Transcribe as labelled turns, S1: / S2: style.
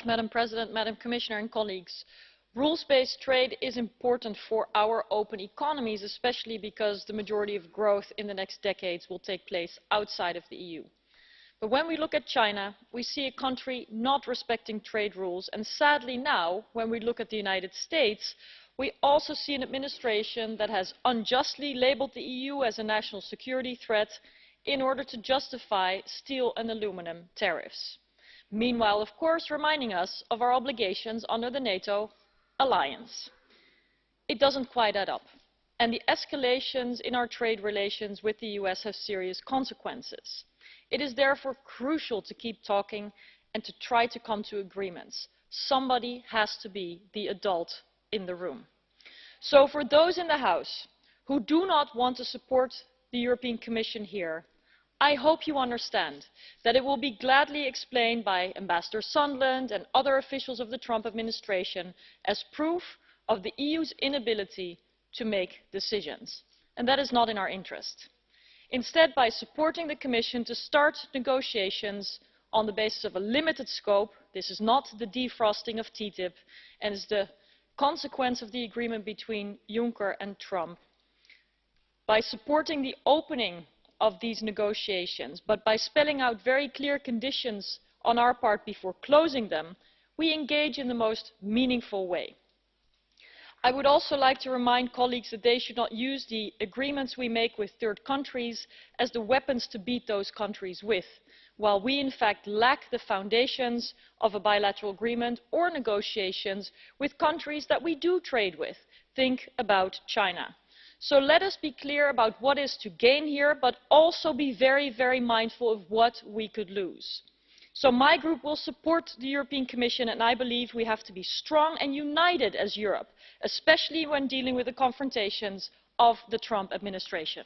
S1: Madam President, Madam Commissioner and colleagues. Rules-based trade is important for our open economies, especially because the majority of growth in the next decades will take place outside of the EU. But when we look at China, we see a country not respecting trade rules, and sadly now, when we look at the United States, we also see an administration that has unjustly labelled the EU as a national security threat in order to justify steel and aluminium tariffs. Meanwhile, of course, reminding us of our obligations under the NATO alliance. It doesn't quite add up, and the escalations in our trade relations with the US have serious consequences. It is therefore crucial to keep talking and to try to come to agreements. Somebody has to be the adult in the room. So for those in the House who do not want to support the European Commission here, I hope you understand that it will be gladly explained by Ambassador Sondland and other officials of the Trump administration as proof of the EU's inability to make decisions. And that is not in our interest. Instead, by supporting the Commission to start negotiations on the basis of a limited scope, this is not the defrosting of TTIP and is the consequence of the agreement between Juncker and Trump. By supporting the opening of these negotiations, but by spelling out very clear conditions on our part before closing them, we engage in the most meaningful way. I would also like to remind colleagues that they should not use the agreements we make with third countries as the weapons to beat those countries with, while we in fact lack the foundations of a bilateral agreement or negotiations with countries that we do trade with. Think about China. So let us be clear about what is to gain here, but also be very, very mindful of what we could lose. So my group will support the European Commission, and I believe we have to be strong and united as Europe, especially when dealing with the confrontations of the Trump administration.